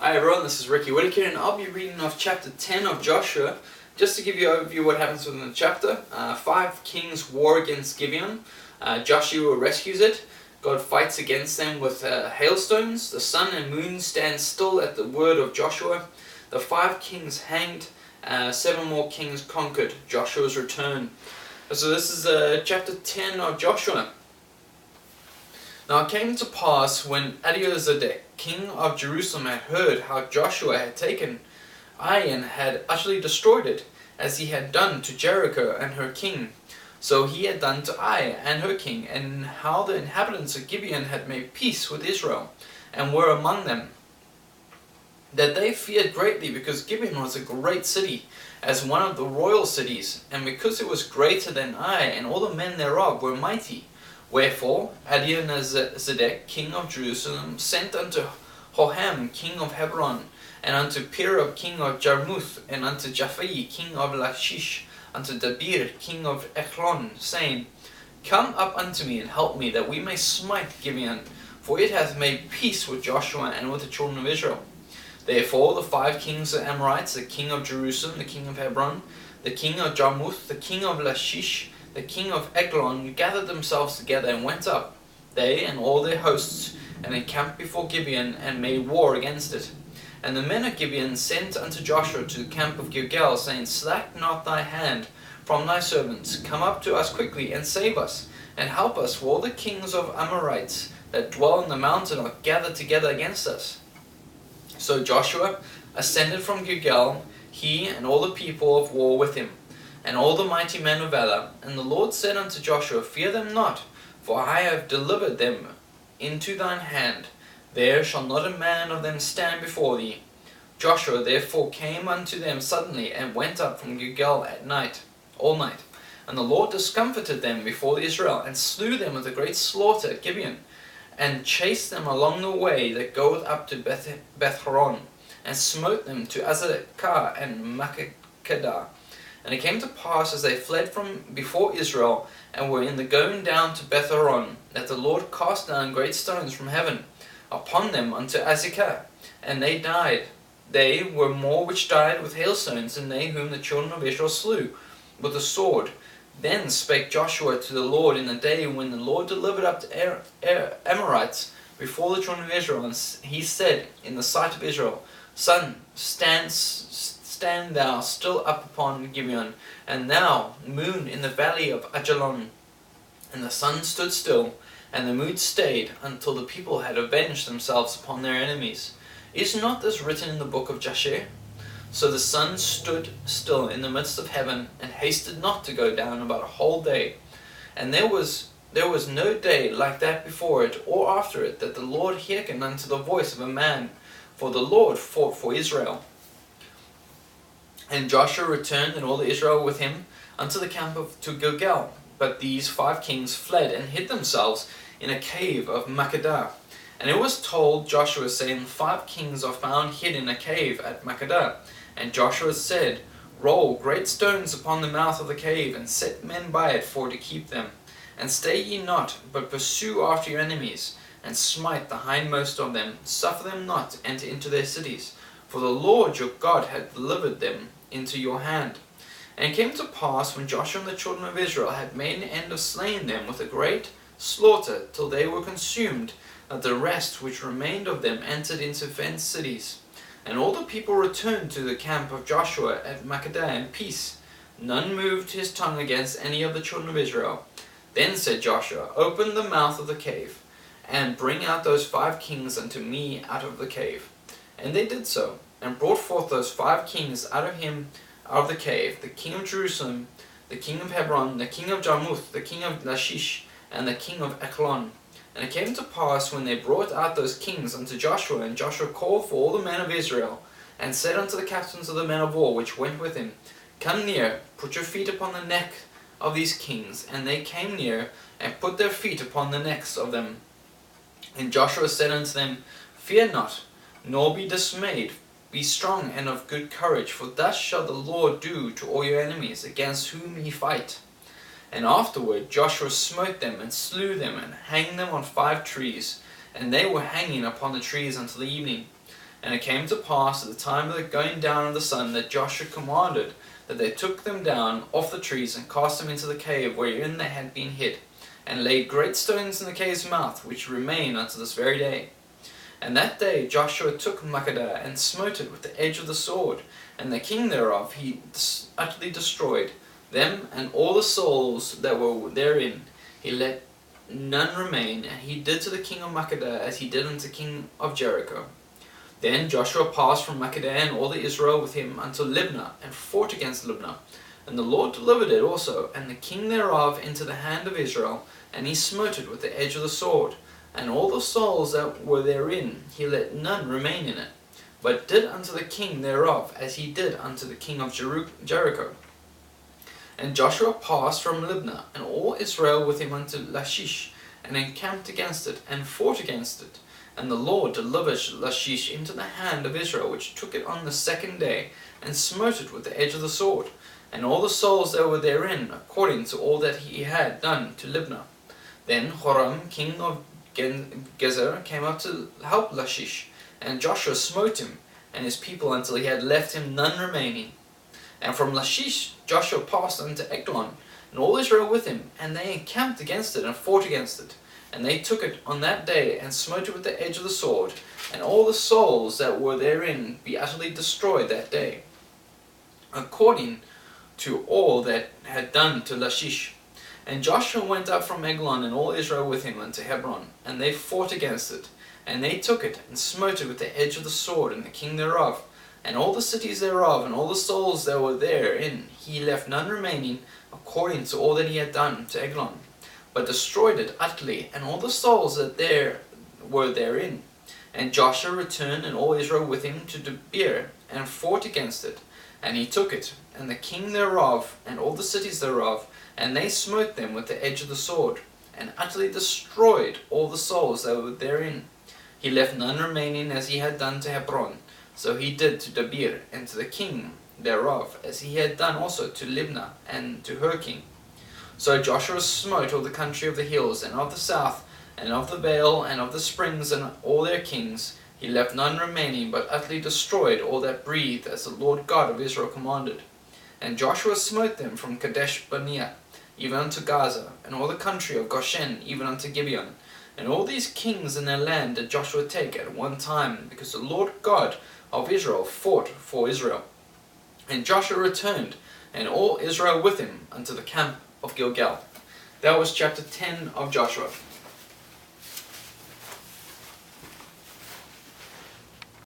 Hi everyone, this is Ricky Whitaker and I'll be reading off chapter 10 of Joshua. Just to give you an overview of what happens within the chapter, 5 kings war against Gibeon. Joshua rescues it. God fights against them with hailstones. The sun and moon stand still at the word of Joshua. The 5 kings hanged, 7 more kings conquered. Joshua's return. So this is chapter 10 of Joshua. Now it came to pass when Adonizedek, king of Jerusalem, had heard how Joshua had taken Ai and had utterly destroyed it, as he had done to Jericho and her king. So he had done to Ai and her king, and how the inhabitants of Gibeon had made peace with Israel, and were among them. That they feared greatly, because Gibeon was a great city, as one of the royal cities, and because it was greater than Ai, and all the men thereof were mighty. Wherefore Adonizedek, king of Jerusalem, sent unto Hoham, king of Hebron, and unto Perub, king of Jarmuth, and unto Japhi, king of Lachish, unto Debir, king of Ekron, saying, Come up unto me, and help me, that we may smite Gibeon, for it hath made peace with Joshua and with the children of Israel. Therefore the 5 kings of Amorites, the king of Jerusalem, the king of Hebron, the king of Jarmuth, the king of Lachish, the king of Eglon, gathered themselves together and went up, they and all their hosts, and encamped before Gibeon, and made war against it. And the men of Gibeon sent unto Joshua to the camp of Gilgal, saying, Slack not thy hand from thy servants, come up to us quickly, and save us, and help us, for all the kings of Amorites that dwell in the mountain are gathered together against us. So Joshua ascended from Gilgal, he and all the people of war with him, and all the mighty men of valor. And the Lord said unto Joshua, Fear them not, for I have delivered them into thine hand. There shall not a man of them stand before thee. Joshua therefore came unto them suddenly, and went up from Gilgal at night, all night. And the Lord discomfited them before Israel, and slew them with a great slaughter at Gibeon, and chased them along the way that goeth up to Beth-horon, and smote them to Azekah and Makkedah. And it came to pass, as they fled from before Israel, and were in the going down to Beth-horon, that the Lord cast down great stones from heaven upon them unto Azekah, and they died. They were more which died with hailstones than they whom the children of Israel slew with the sword. Then spake Joshua to the Lord in the day when the Lord delivered up to Amorites before the children of Israel, and he said in the sight of Israel, Sun, stand thou still up upon Gibeon, and thou, moon, in the valley of Ajalon. And the sun stood still, and the moon stayed, until the people had avenged themselves upon their enemies. Is not this written in the book of Jasher? So the sun stood still in the midst of heaven, and hasted not to go down about a whole day. And there was no day like that before it or after it, that the Lord hearkened unto the voice of a man, for the Lord fought for Israel. And Joshua returned, and all Israel with him, unto the camp to Gilgal. But these 5 kings fled, and hid themselves in a cave of Makkedah. And it was told Joshua, saying, 5 kings are found hid in a cave at Makkedah. And Joshua said, Roll great stones upon the mouth of the cave, and set men by it for to keep them. And stay ye not, but pursue after your enemies, and smite the hindmost of them. Suffer them not to enter into their cities, for the Lord your God hath delivered them into your hand. And it came to pass, when Joshua and the children of Israel had made an end of slaying them with a great slaughter, till they were consumed, that the rest which remained of them entered into fenced cities. And all the people returned to the camp of Joshua at Makkedah in peace. None moved his tongue against any of the children of Israel. Then said Joshua, Open the mouth of the cave, and bring out those 5 kings unto me out of the cave. And they did so, and brought forth those 5 kings out of the cave, the king of Jerusalem, the king of Hebron, the king of Jarmuth, the king of Lachish, and the king of Eglon. And it came to pass, when they brought out those kings unto Joshua, and Joshua called for all the men of Israel, and said unto the captains of the men of war which went with him, Come near, put your feet upon the neck of these kings. And they came near, and put their feet upon the necks of them. And Joshua said unto them, Fear not, nor be dismayed. Be strong and of good courage, for thus shall the Lord do to all your enemies, against whom ye fight. And afterward Joshua smote them, and slew them, and hanged them on 5 trees, and they were hanging upon the trees until the evening. And it came to pass at the time of the going down of the sun that Joshua commanded that they took them down off the trees and cast them into the cave wherein they had been hid, and laid great stones in the cave's mouth, which remain unto this very day. And that day Joshua took Makkedah and smote it with the edge of the sword, and the king thereof he utterly destroyed, them and all the souls that were therein. He let none remain, and he did to the king of Makkedah as he did unto the king of Jericho. Then Joshua passed from Makkedah and all the Israel with him unto Libnah, and fought against Libnah. And the Lord delivered it also, and the king thereof, into the hand of Israel, and he smote it with the edge of the sword. And all the souls that were therein, he let none remain in it, but did unto the king thereof as he did unto the king of Jericho. And Joshua passed from Libnah, and all Israel with him unto Lachish, and encamped against it, and fought against it. And the Lord delivered Lachish into the hand of Israel, which took it on the second day, and smote it with the edge of the sword, and all the souls that were therein, according to all that he had done to Libnah. Then Joram, king of Gezer, came up to help Lachish, and Joshua smote him and his people until he had left him none remaining. And from Lachish Joshua passed unto Eglon, and all Israel with him, and they encamped against it and fought against it. And they took it on that day, and smote it with the edge of the sword, and all the souls that were therein be utterly destroyed that day, according to all that had done to Lachish. And Joshua went up from Eglon, and all Israel with him, unto Hebron, and they fought against it. And they took it, and smote it with the edge of the sword, and the king thereof, and all the cities thereof, and all the souls that were therein. He left none remaining, according to all that he had done to Eglon, but destroyed it utterly, and all the souls that were therein. And Joshua returned, and all Israel with him, to Gibeon, and fought against it. And he took it, and the king thereof, and all the cities thereof, and they smote them with the edge of the sword, and utterly destroyed all the souls that were therein. He left none remaining, as he had done to Hebron. So he did to Gibeon, and to the king thereof, as he had done also to Libnah, and to her king. So Joshua smote all the country of the hills, and of the south, and of the vale, and of the springs, and all their kings. He left none remaining, but utterly destroyed all that breathed, as the Lord God of Israel commanded. And Joshua smote them from Kadesh Barnea, even unto Gaza, and all the country of Goshen, even unto Gibeon. And all these kings in their land did Joshua take at one time, because the Lord God of Israel fought for Israel. And Joshua returned, and all Israel with him, unto the camp of Gilgal. That was chapter 10 of Joshua.